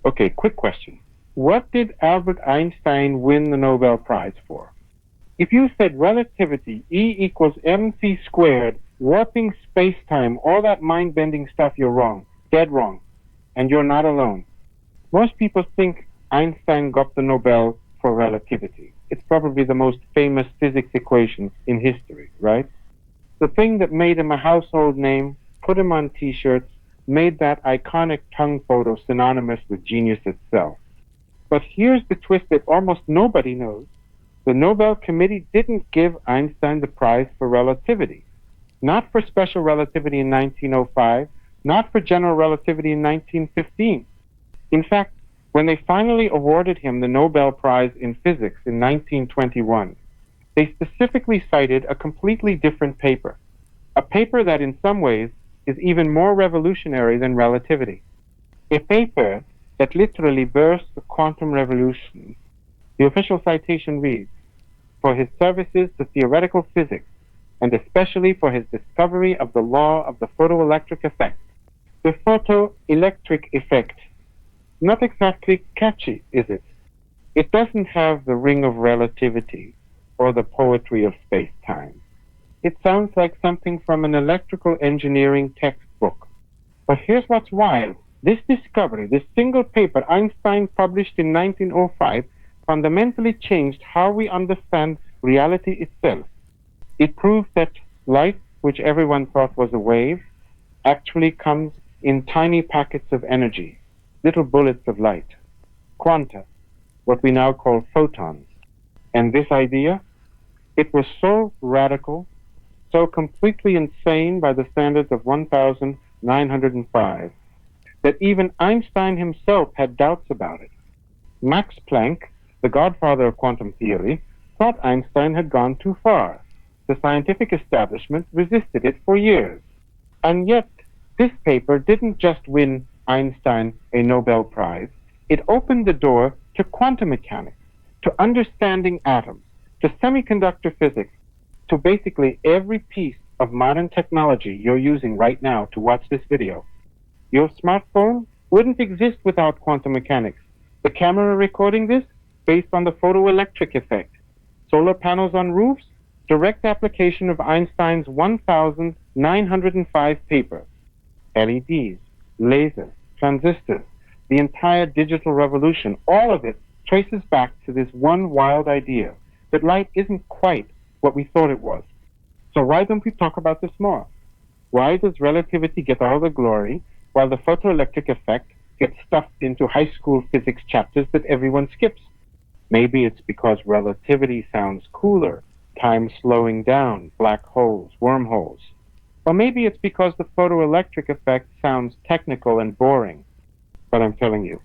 Okay, quick question. What did Albert Einstein win the Nobel Prize for? If you said relativity, E equals mc squared, warping space-time, all that mind-bending stuff, you're wrong. Dead wrong. And you're not alone. Most people think Einstein got the Nobel for relativity. It's probably the most famous physics equation in history, right? The thing that made him a household name, put him on t-shirts, made that iconic tongue photo synonymous with genius itself. But here's the twist that almost nobody knows. The Nobel Committee didn't give Einstein the prize for relativity. Not for special relativity in 1905, not for general relativity in 1915. In fact, when they finally awarded him the Nobel Prize in Physics in 1921, they specifically cited a completely different paper, a paper that in some ways is even more revolutionary than relativity, a paper that literally burst the quantum revolution. The official citation reads, "For his services to theoretical physics, and especially for his discovery of the law of the photoelectric effect." The photoelectric effect. Not exactly catchy, is it? It doesn't have the ring of relativity or the poetry of space-time. It sounds like something from an electrical engineering textbook. But here's what's wild. This discovery, this single paper Einstein published in 1905, fundamentally changed how we understand reality itself. It proved that light, which everyone thought was a wave, actually comes in tiny packets of energy, little bullets of light, quanta, what we now call photons. And this idea, it was so radical, so completely insane by the standards of 1905, that even Einstein himself had doubts about it. Max Planck, the godfather of quantum theory, thought Einstein had gone too far. The scientific establishment resisted it for years. And yet, this paper didn't just win Einstein a Nobel Prize. It opened the door to quantum mechanics, to understanding atoms, to semiconductor physics, to basically every piece of modern technology you're using right now to watch this video. Your smartphone wouldn't exist without quantum mechanics. The camera recording this, based on the photoelectric effect. Solar panels on roofs, direct application of Einstein's 1905 paper. LEDs, lasers, transistors, the entire digital revolution, all of it traces back to this one wild idea that light isn't quite what we thought it was. So why don't we talk about this more? Why does relativity get all the glory while the photoelectric effect gets stuffed into high school physics chapters that everyone skips? Maybe it's because relativity sounds cooler, time slowing down, black holes, wormholes. Or maybe it's because the photoelectric effect sounds technical and boring. But I'm telling you,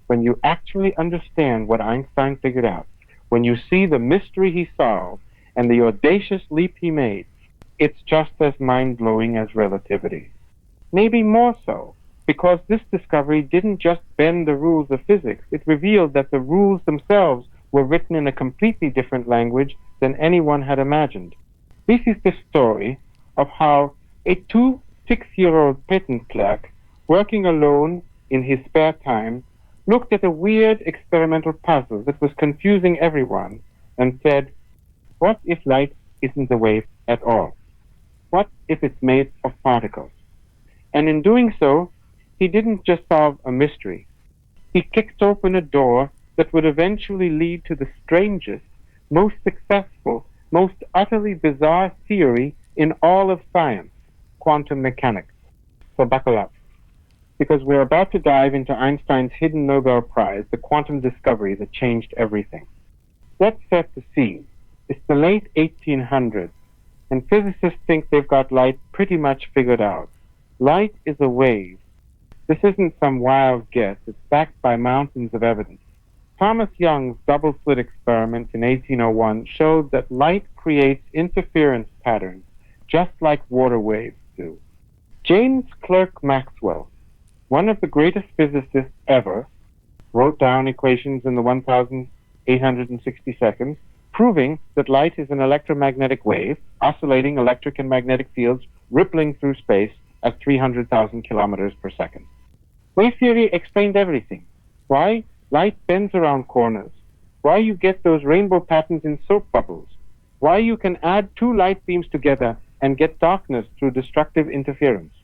when you actually understand what Einstein figured out, when you see the mystery he solved and the audacious leap he made, it's just as mind-blowing as relativity. Maybe more so, because this discovery didn't just bend the rules of physics, it revealed that the rules themselves were written in a completely different language than anyone had imagined. This is the story of how a 26-year-old patent clerk, working alone in his spare time, looked at a weird experimental puzzle that was confusing everyone and said, what if light isn't a wave at all? What if it's made of particles? And in doing so, he didn't just solve a mystery. He kicked open a door that would eventually lead to the strangest, most successful, most utterly bizarre theory in all of science, quantum mechanics. So buckle up, because we're about to dive into Einstein's hidden Nobel Prize, the quantum discovery that changed everything. Let's set the scene. It's the late 1800s, and physicists think they've got light pretty much figured out. Light is a wave. This isn't some wild guess. It's backed by mountains of evidence. Thomas Young's double-slit experiment in 1801 showed that light creates interference patterns, just like water waves do. James Clerk Maxwell, one of the greatest physicists ever, wrote down equations in the 1860 seconds, proving that light is an electromagnetic wave, oscillating electric and magnetic fields rippling through space at 300,000 kilometers per second. Wave theory explained everything. why light bends around corners, why you get those rainbow patterns in soap bubbles, why you can add two light beams together and get darkness through destructive interference.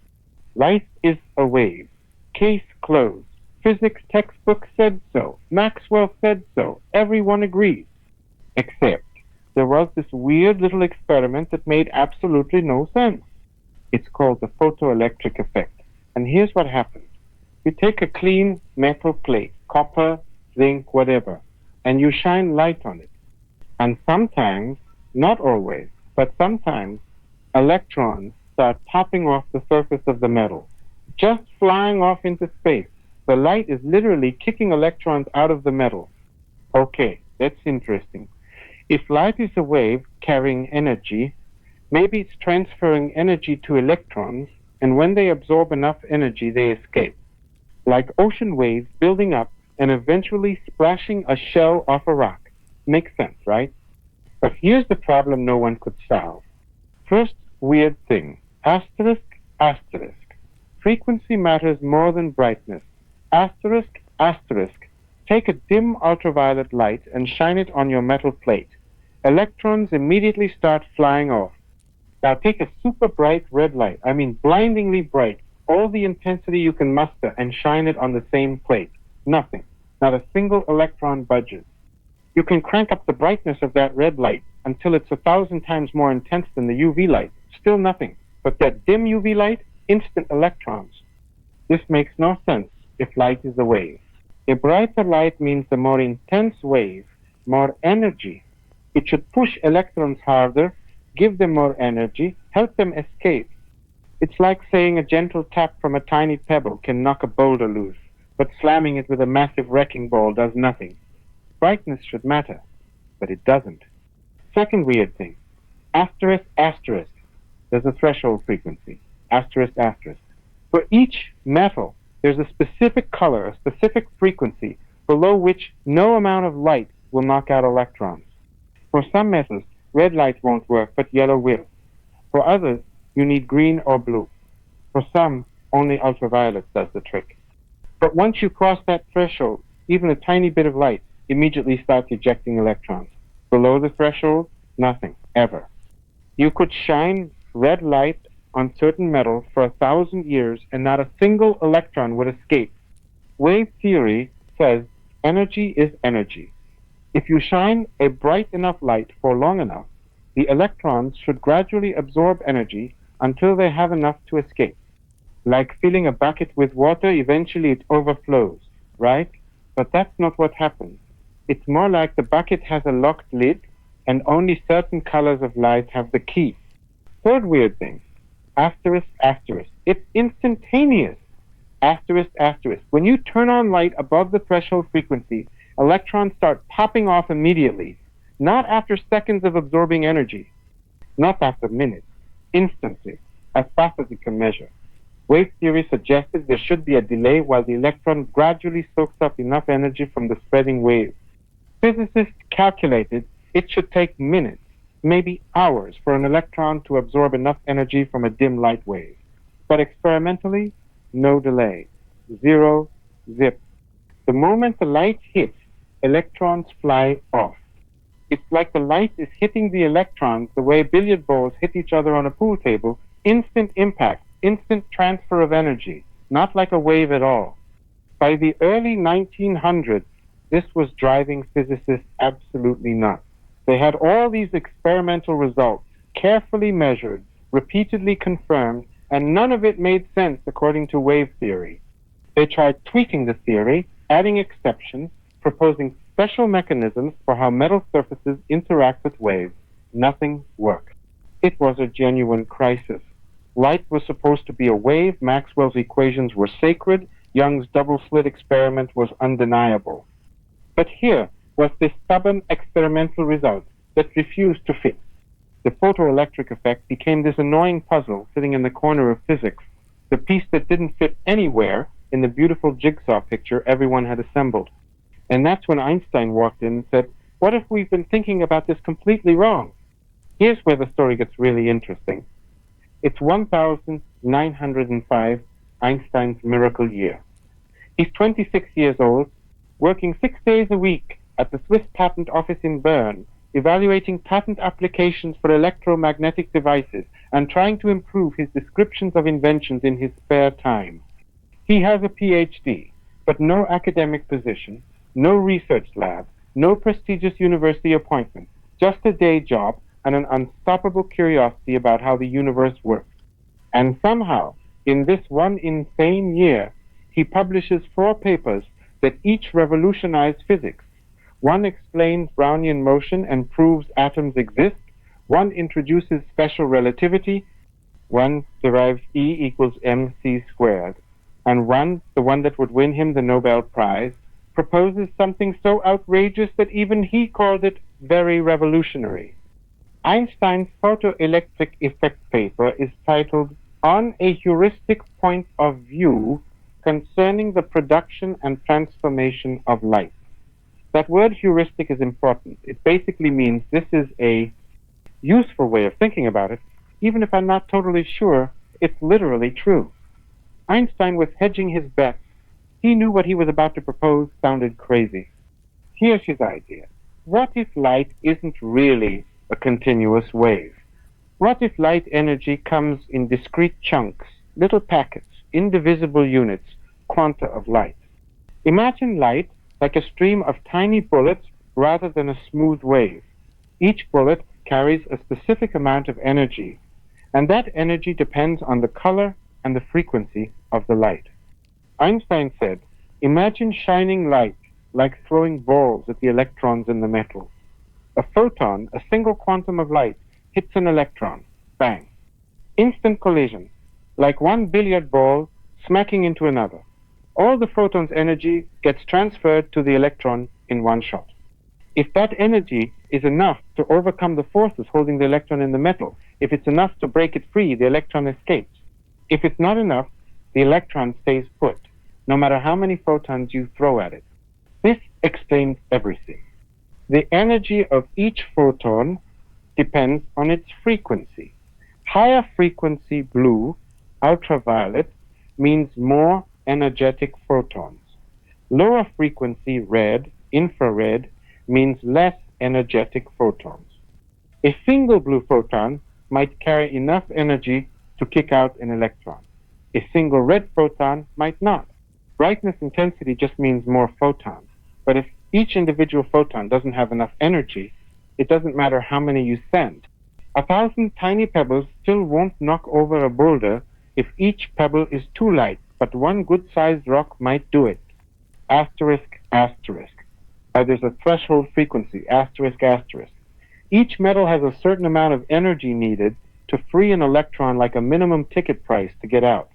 Light is a wave. Case closed. Physics textbook said so. Maxwell said so. Everyone agrees. Except there was this weird little experiment that made absolutely no sense. It's called the photoelectric effect. And here's what happens. You take a clean metal plate, copper, zinc, whatever, and you shine light on it. And sometimes, not always, but sometimes, electrons start popping off the surface of the metal, just flying off into space. The light is literally kicking electrons out of the metal. Okay, that's interesting. If light is a wave carrying energy, maybe it's transferring energy to electrons, and when they absorb enough energy, they escape. Like ocean waves building up and eventually splashing a shell off a rock. Makes sense, right? But here's the problem no one could solve. First weird thing. Asterisk, asterisk. Frequency matters more than brightness. Asterisk, asterisk. Take a dim ultraviolet light and shine it on your metal plate. Electrons immediately start flying off. Now take a super bright red light, I mean blindingly bright, all the intensity you can muster, and shine it on the same plate. Nothing. Not a single electron budges. You can crank up the brightness of that red light until it's 1,000 times more intense than the UV light. Still nothing. But that dim UV light, instant electrons. This makes no sense if light is a wave. A brighter light means a more intense wave, more energy. It should push electrons harder, give them more energy, help them escape. It's like saying a gentle tap from a tiny pebble can knock a boulder loose, but slamming it with a massive wrecking ball does nothing. Brightness should matter, but it doesn't. Second weird thing. Asterisk, asterisk. There's a threshold frequency. Asterisk, asterisk. For each metal, there's a specific color, a specific frequency, below which no amount of light will knock out electrons. For some metals, red light won't work, but yellow will. For others, you need green or blue. For some, only ultraviolet does the trick. But once you cross that threshold, even a tiny bit of light immediately starts ejecting electrons. Below the threshold, nothing, ever. You could shine red light on certain metals for 1,000 years and not a single electron would escape. Wave theory says energy is energy. If you shine a bright enough light for long enough, the electrons should gradually absorb energy until they have enough to escape. Like filling a bucket with water, eventually it overflows, right? But that's not what happens. It's more like the bucket has a locked lid and only certain colors of light have the key. Third weird thing. Asterisk, asterisk. It's instantaneous. Asterisk, asterisk. When you turn on light above the threshold frequency, electrons start popping off immediately, not after seconds of absorbing energy, not after minutes, instantly, as fast as it can measure. Wave theory suggested there should be a delay while the electron gradually soaks up enough energy from the spreading wave. Physicists calculated it should take minutes, maybe hours, for an electron to absorb enough energy from a dim light wave. But experimentally, no delay. Zero, zip. The moment the light hits, electrons fly off. It's like the light is hitting the electrons the way billiard balls hit each other on a pool table. Instant impact, instant transfer of energy, not like a wave at all. By the early 1900s, this was driving physicists absolutely nuts. They had all these experimental results, carefully measured, repeatedly confirmed, and none of it made sense according to wave theory. They tried tweaking the theory, adding exceptions, proposing special mechanisms for how metal surfaces interact with waves. Nothing worked. It was a genuine crisis. Light was supposed to be a wave, Maxwell's equations were sacred, Young's double-slit experiment was undeniable. But here was this stubborn experimental result that refused to fit. The photoelectric effect became this annoying puzzle sitting in the corner of physics, the piece that didn't fit anywhere in the beautiful jigsaw picture everyone had assembled. And that's when Einstein walked in and said, "What if we've been thinking about this completely wrong?" Here's where the story gets really interesting. It's 1905, Einstein's miracle year. He's 26 years old, working 6 days a week at the Swiss Patent Office in Bern, evaluating patent applications for electromagnetic devices and trying to improve his descriptions of inventions in his spare time. He has a PhD, but no academic position, no research lab, no prestigious university appointment, just a day job and an unstoppable curiosity about how the universe works. And somehow, in this one insane year, he publishes 4 papers that each revolutionize physics. One explains Brownian motion and proves atoms exist. One introduces special relativity. One derives E equals mc squared. And one, the one that would win him the Nobel Prize, proposes something so outrageous that even he called it very revolutionary. Einstein's photoelectric effect paper is titled On a Heuristic Point of View Concerning the Production and Transformation of Light. That word heuristic is important. It basically means this is a useful way of thinking about it, even if I'm not totally sure it's literally true. Einstein was hedging his bets. He knew what he was about to propose sounded crazy. Here's his idea. What if light isn't really a continuous wave? What if light energy comes in discrete chunks, little packets, indivisible units, quanta of light? Imagine light like a stream of tiny bullets rather than a smooth wave. Each bullet carries a specific amount of energy, and that energy depends on the color and the frequency of the light. Einstein said, imagine shining light like throwing balls at the electrons in the metal. A photon, a single quantum of light, hits an electron. Bang. Instant collision, like one billiard ball smacking into another. All the photon's energy gets transferred to the electron in one shot. If that energy is enough to overcome the forces holding the electron in the metal, if it's enough to break it free, the electron escapes. If it's not enough, the electron stays put, no matter how many photons you throw at it. This explains everything. The energy of each photon depends on its frequency. Higher frequency blue, ultraviolet, means more energetic photons. Lower frequency red, infrared, means less energetic photons. A single blue photon might carry enough energy to kick out an electron. A single red photon might not. Brightness intensity just means more photons. But if each individual photon doesn't have enough energy, it doesn't matter how many you send. 1,000 tiny pebbles still won't knock over a boulder if each pebble is too light, but one good-sized rock might do it. Asterisk, asterisk. There's a threshold frequency, asterisk, asterisk. Each metal has a certain amount of energy needed to free an electron like a minimum ticket price to get out.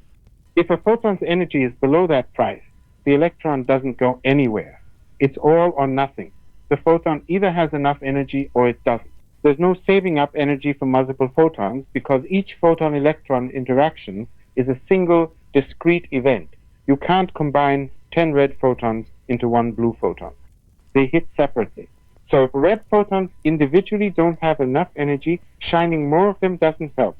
If a photon's energy is below that price, the electron doesn't go anywhere. It's all or nothing. The photon either has enough energy or it doesn't. There's no saving up energy for multiple photons because each photon-electron interaction is a single discrete event. You can't combine 10 red photons into one blue photon. They hit separately. So if red photons individually don't have enough energy, shining more of them doesn't help.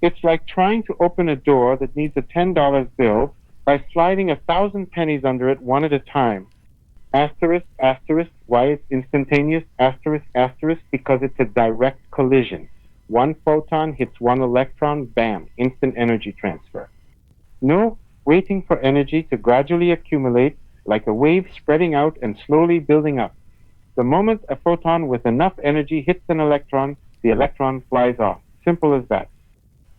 It's like trying to open a door that needs a $10 bill by sliding 1,000 pennies under it one at a time. Asterisk, asterisk, why it's instantaneous? Asterisk, asterisk, because it's a direct collision. One photon hits one electron, bam, instant energy transfer. No waiting for energy to gradually accumulate like a wave spreading out and slowly building up. The moment a photon with enough energy hits an electron, the electron flies off. Simple as that.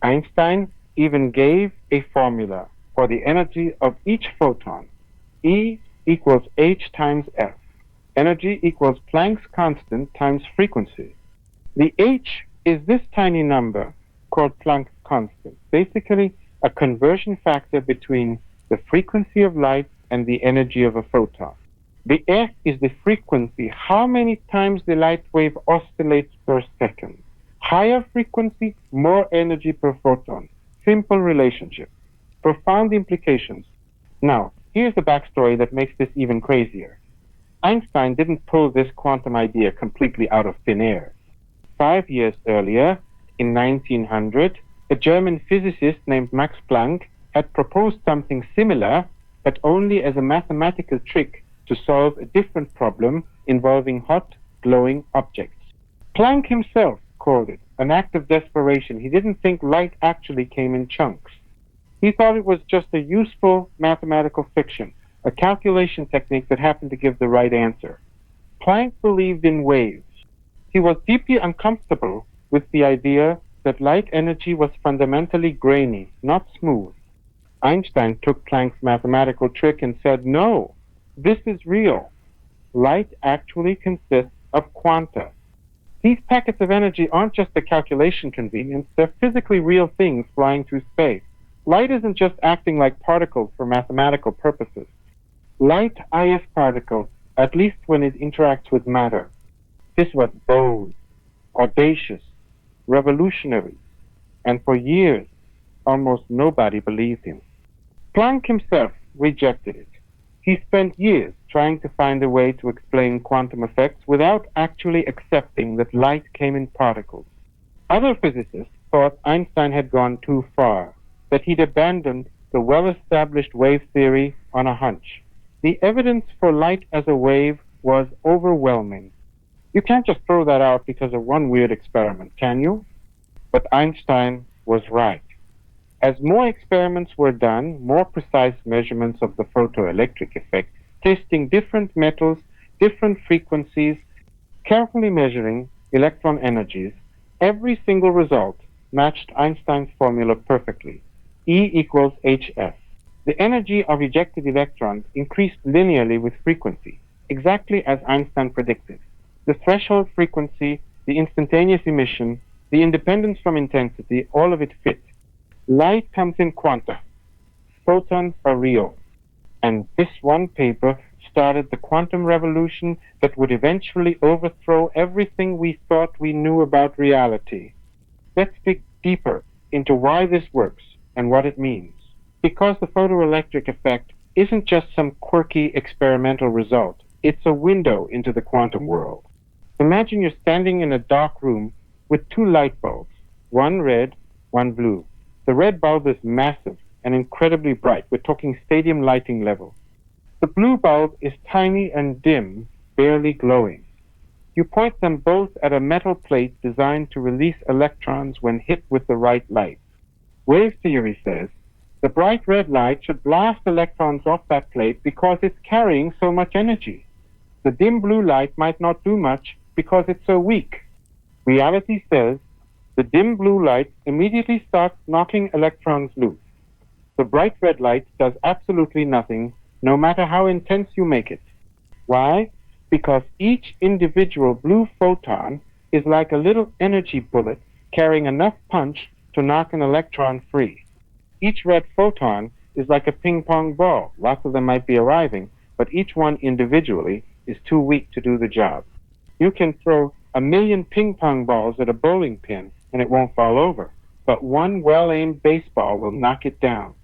Einstein even gave a formula for the energy of each photon. E equals h times f. Energy equals Planck's constant times frequency. The h is this tiny number called Planck's constant, basically a conversion factor between the frequency of light and the energy of a photon. The f is the frequency, how many times the light wave oscillates per second. Higher frequency, more energy per photon. Simple relationship. Profound implications. Now, here's the backstory that makes this even crazier. Einstein didn't pull this quantum idea completely out of thin air. 5 years earlier, in 1900, a German physicist named Max Planck had proposed something similar, but only as a mathematical trick to solve a different problem involving hot, glowing objects. Planck himself called it an act of desperation. He didn't think light actually came in chunks. He thought it was just a useful mathematical fiction, a calculation technique that happened to give the right answer. Planck believed in waves. He was deeply uncomfortable with the idea that light energy was fundamentally grainy, not smooth. Einstein took Planck's mathematical trick and said, no, this is real. Light actually consists of quanta. These packets of energy aren't just a calculation convenience, they're physically real things flying through space. Light isn't just acting like particles for mathematical purposes. Light is particles, at least when it interacts with matter. This was bold, audacious, revolutionary, and for years, almost nobody believed him. Planck himself rejected it. He spent years trying to find a way to explain quantum effects without actually accepting that light came in particles. Other physicists thought Einstein had gone too far, that he'd abandoned the well-established wave theory on a hunch. The evidence for light as a wave was overwhelming. You can't just throw that out because of one weird experiment, can you? But Einstein was right. As more experiments were done, more precise measurements of the photoelectric effect, testing different metals, different frequencies, carefully measuring electron energies, every single result matched Einstein's formula perfectly. E equals hf. The energy of ejected electrons increased linearly with frequency, exactly as Einstein predicted. The threshold frequency, the instantaneous emission, the independence from intensity, all of it fit. Light comes in quanta. Photons are real. And this one paper started the quantum revolution that would eventually overthrow everything we thought we knew about reality. Let's dig deeper into why this works and what it means. Because the photoelectric effect isn't just some quirky experimental result. It's a window into the quantum world. Imagine you're standing in a dark room with two light bulbs, one red, one blue. The red bulb is massive and incredibly bright. We're talking stadium lighting level. The blue bulb is tiny and dim, barely glowing. You point them both at a metal plate designed to release electrons when hit with the right light. Wave theory says the bright red light should blast electrons off that plate because it's carrying so much energy. The dim blue light might not do much because it's so weak. Reality says the dim blue light immediately starts knocking electrons loose. The bright red light does absolutely nothing, no matter how intense you make it. Why? Because each individual blue photon is like a little energy bullet carrying enough punch to knock an electron free. Each red photon is like a ping pong ball. Lots of them might be arriving, but each one individually is too weak to do the job. You can throw 1,000,000 ping pong balls at a bowling pin and it won't fall over, but one well-aimed baseball will knock it down.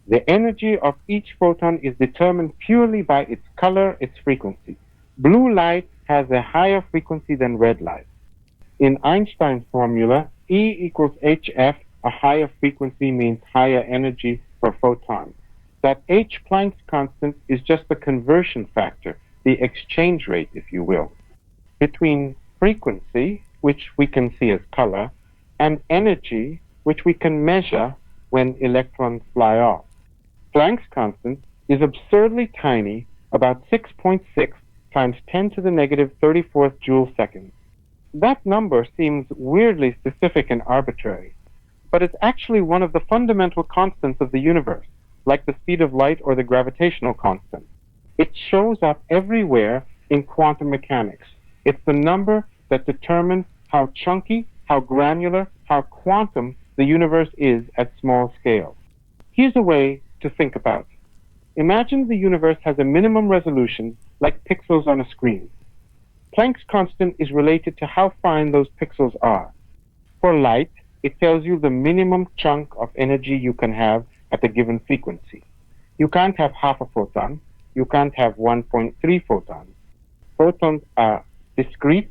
The energy of each photon is determined purely by its color, its frequency. Blue light has a higher frequency than red light. In Einstein's formula, E equals hf, a higher frequency means higher energy per photon. That H Planck's constant is just the conversion factor, the exchange rate, if you will, between frequency, which we can see as color, and energy, which we can measure when electrons fly off. Planck's constant is absurdly tiny, about 6.6 times 10 to the negative 34th joule seconds. That number seems weirdly specific and arbitrary, but it's actually one of the fundamental constants of the universe, like the speed of light or the gravitational constant. It shows up everywhere in quantum mechanics. It's the number that determines how chunky, how granular, how quantum the universe is at small scale. Here's a way to think about it. Imagine the universe has a minimum resolution like pixels on a screen. Planck's constant is related to how fine those pixels are. For light, it tells you the minimum chunk of energy you can have at a given frequency. You can't have half a photon. You can't have 1.3 photons. Photons are discrete,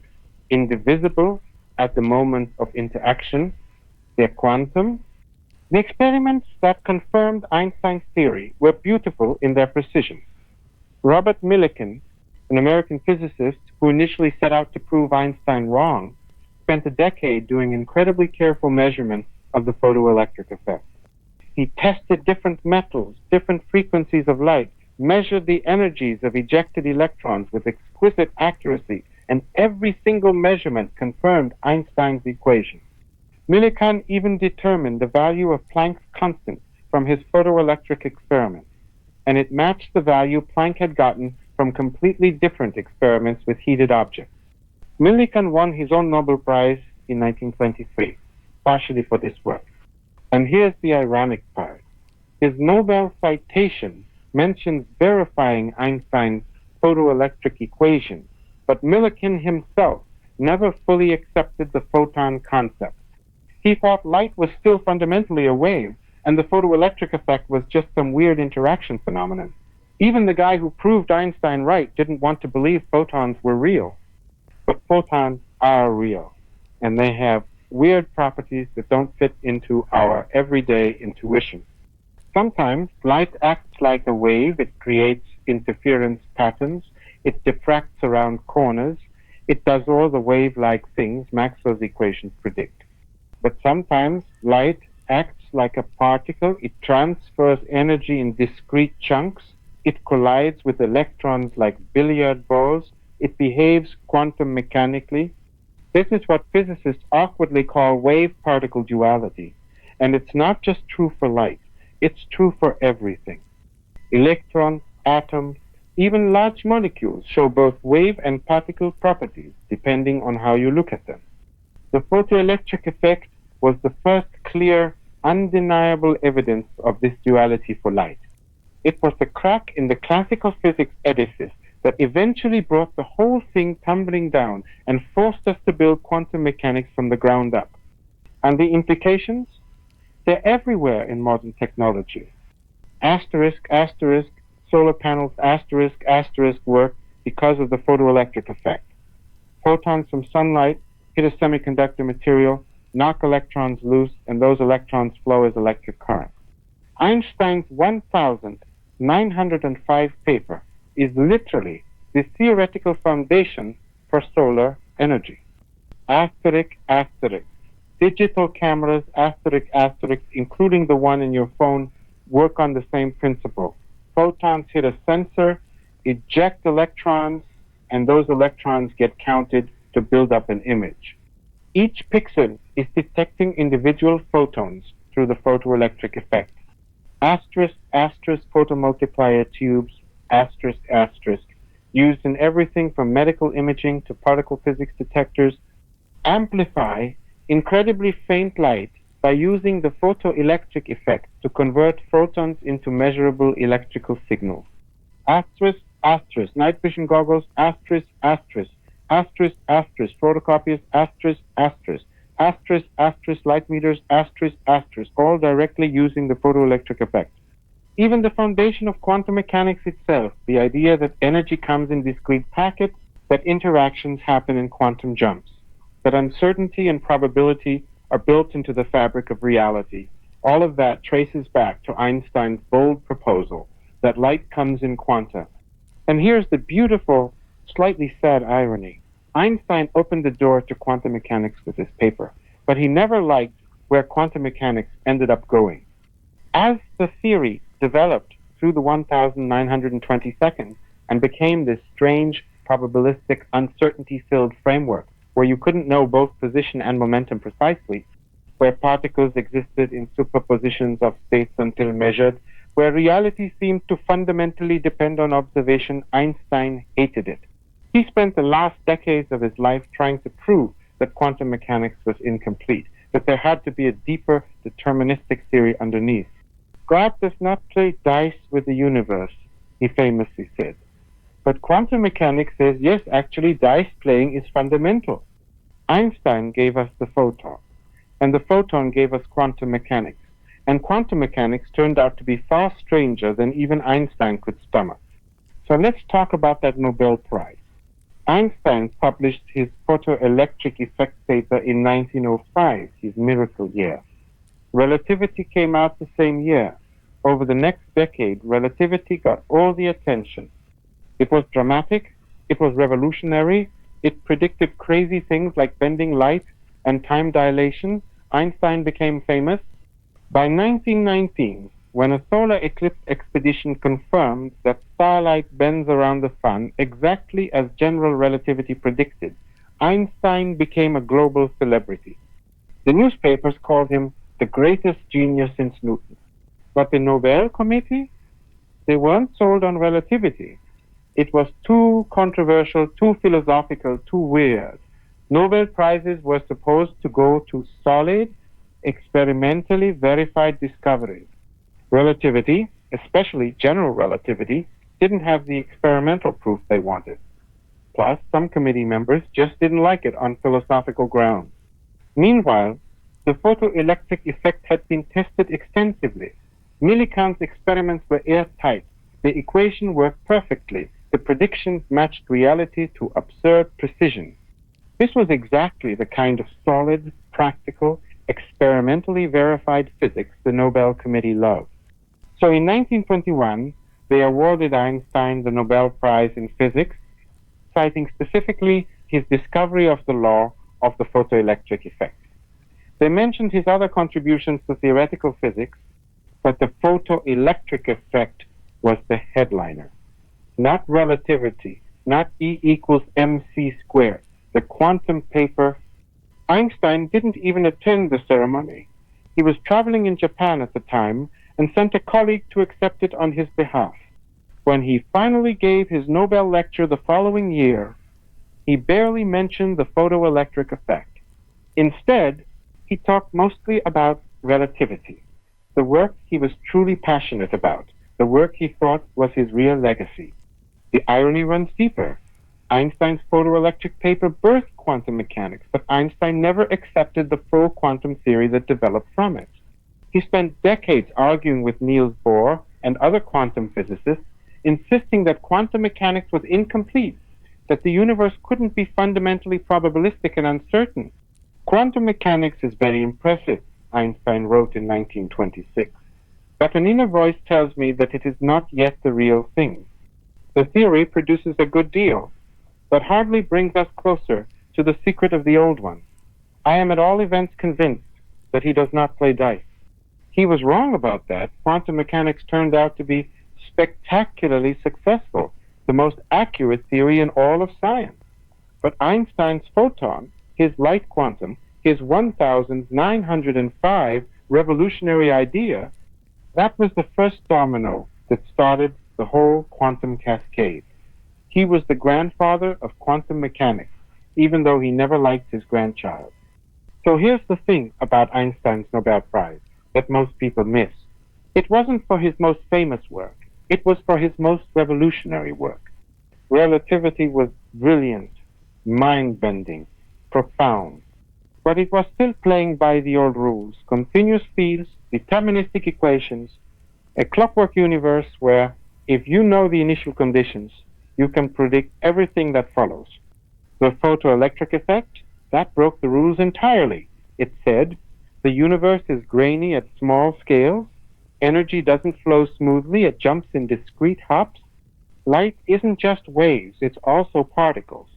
indivisible at the moment of interaction. They're quantum. The experiments that confirmed Einstein's theory were beautiful in their precision. Robert Millikan, an American physicist who initially set out to prove Einstein wrong, spent a decade doing incredibly careful measurements of the photoelectric effect. He tested different metals, different frequencies of light, measured the energies of ejected electrons with exquisite accuracy, and every single measurement confirmed Einstein's equation. Millikan even determined the value of Planck's constant from his photoelectric experiment, and it matched the value Planck had gotten from completely different experiments with heated objects. Millikan won his own Nobel Prize in 1923, partially for this work. And here's the ironic part. His Nobel citation mentions verifying Einstein's photoelectric equation, but Millikan himself never fully accepted the photon concept. He thought light was still fundamentally a wave, and the photoelectric effect was just some weird interaction phenomenon. Even the guy who proved Einstein right didn't want to believe photons were real. But photons are real, and they have weird properties that don't fit into our everyday intuition. Sometimes light acts like a wave. It creates interference patterns. It diffracts around corners. It does all the wave-like things Maxwell's equations predict. But sometimes light acts like a particle. It transfers energy in discrete chunks. It collides with electrons like billiard balls. It behaves quantum mechanically. This is what physicists awkwardly call wave-particle duality. And it's not just true for light. It's true for everything. Electrons, atoms, even large molecules show both wave and particle properties, depending on how you look at them. The photoelectric effect was the first clear, undeniable evidence of this duality for light. It was the crack in the classical physics edifice that eventually brought the whole thing tumbling down and forced us to build quantum mechanics from the ground up. And the implications? They're everywhere in modern technology. Asterisk, asterisk, solar panels, asterisk, asterisk work because of the photoelectric effect. Photons from sunlight hit a semiconductor material, knock electrons loose, and those electrons flow as electric current. Einstein's 1905 paper is literally the theoretical foundation for solar energy. Asterisk, asterisk. Digital cameras, asterisk, asterisk, including the one in your phone, work on the same principle. Photons hit a sensor, eject electrons, and those electrons get counted to build up an image. Each pixel is detecting individual photons through the photoelectric effect. Asterisk, asterisk photomultiplier tubes, asterisk, asterisk, used in everything from medical imaging to particle physics detectors, amplify incredibly faint light by using the photoelectric effect to convert photons into measurable electrical signals. Asterisk, asterisk, night vision goggles, asterisk, asterisk, asterisk, asterisk, photocopiers, asterisk, asterisk, asterisk, asterisk, light meters, asterisk, asterisk, all directly using the photoelectric effect. Even the foundation of quantum mechanics itself, the idea that energy comes in discrete packets, that interactions happen in quantum jumps, that uncertainty and probability are built into the fabric of reality. All of that traces back to Einstein's bold proposal that light comes in quanta. And here's the beautiful, slightly sad irony. Einstein opened the door to quantum mechanics with his paper, but he never liked where quantum mechanics ended up going. As the theory developed through the 1920 seconds and became this strange, probabilistic, uncertainty-filled framework where you couldn't know both position and momentum precisely, where particles existed in superpositions of states until measured, where reality seemed to fundamentally depend on observation, Einstein hated it. He spent the last decades of his life trying to prove that quantum mechanics was incomplete, that there had to be a deeper, deterministic theory underneath. God does not play dice with the universe, he famously said. But quantum mechanics says, yes, actually, dice playing is fundamental. Einstein gave us the photon, and the photon gave us quantum mechanics. And quantum mechanics turned out to be far stranger than even Einstein could stomach. So let's talk about that Nobel Prize. Einstein published his photoelectric effect paper in 1905, his miracle year. Relativity came out the same year. Over the next decade, relativity got all the attention. It was dramatic, it was revolutionary, it predicted crazy things like bending light and time dilation. Einstein became famous. By 1919, when a solar eclipse expedition confirmed that starlight bends around the sun exactly as general relativity predicted, Einstein became a global celebrity. The newspapers called him the greatest genius since Newton. But the Nobel Committee, they weren't sold on relativity. It was too controversial, too philosophical, too weird. Nobel Prizes were supposed to go to solid, experimentally verified discoveries. Relativity, especially general relativity, didn't have the experimental proof they wanted. Plus, some committee members just didn't like it on philosophical grounds. Meanwhile, the photoelectric effect had been tested extensively. Millikan's experiments were airtight. The equation worked perfectly. The predictions matched reality to absurd precision. This was exactly the kind of solid, practical, experimentally verified physics the Nobel Committee loved. So in 1921, they awarded Einstein the Nobel Prize in Physics, citing specifically his discovery of the law of the photoelectric effect. They mentioned his other contributions to theoretical physics, but the photoelectric effect was the headliner. Not relativity, not E equals mc squared. The quantum paper. Einstein didn't even attend the ceremony. He was traveling in Japan at the time and sent a colleague to accept it on his behalf. When he finally gave his Nobel lecture the following year, he barely mentioned the photoelectric effect. Instead, he talked mostly about relativity, the work he was truly passionate about, the work he thought was his real legacy. The irony runs deeper. Einstein's photoelectric paper birthed quantum mechanics, but Einstein never accepted the full quantum theory that developed from it. He spent decades arguing with Niels Bohr and other quantum physicists, insisting that quantum mechanics was incomplete, that the universe couldn't be fundamentally probabilistic and uncertain. Quantum mechanics is very impressive, Einstein wrote in 1926, but an inner voice tells me that it is not yet the real thing. The theory produces a good deal, but hardly brings us closer to the secret of the old one. I am at all events convinced that he does not play dice. He was wrong about that. Quantum mechanics turned out to be spectacularly successful, the most accurate theory in all of science. But Einstein's photon, his light quantum, his 1905 revolutionary idea, that was the first domino that started the whole quantum cascade. He was the grandfather of quantum mechanics, even though he never liked his grandchild. So here's the thing about Einstein's Nobel Prize that most people miss. It wasn't for his most famous work. It was for his most revolutionary work. Relativity was brilliant, mind-bending, profound. But it was still playing by the old rules, continuous fields, deterministic equations, a clockwork universe where, if you know the initial conditions, you can predict everything that follows. The photoelectric effect, that broke the rules entirely. It said, the universe is grainy at small scales, energy doesn't flow smoothly, it jumps in discrete hops. Light isn't just waves, it's also particles.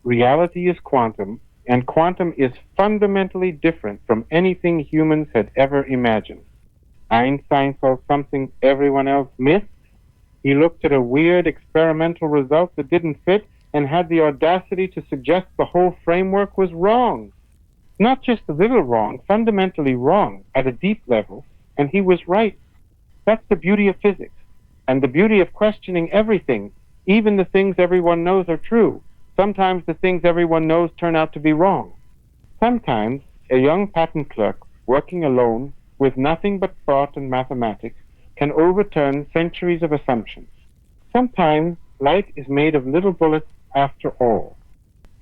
Reality is quantum, and quantum is fundamentally different from anything humans had ever imagined. Einstein saw something everyone else missed. He looked at a weird experimental result that didn't fit and had the audacity to suggest the whole framework was wrong. Not just a little wrong, fundamentally wrong at a deep level, and he was right. That's the beauty of physics, and the beauty of questioning everything, even the things everyone knows are true. Sometimes the things everyone knows turn out to be wrong. Sometimes a young patent clerk working alone with nothing but thought and mathematics can overturn centuries of assumptions. Sometimes light is made of little bullets after all.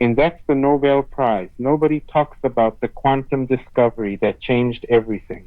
And that's the Nobel Prize. Nobody talks about the quantum discovery that changed everything.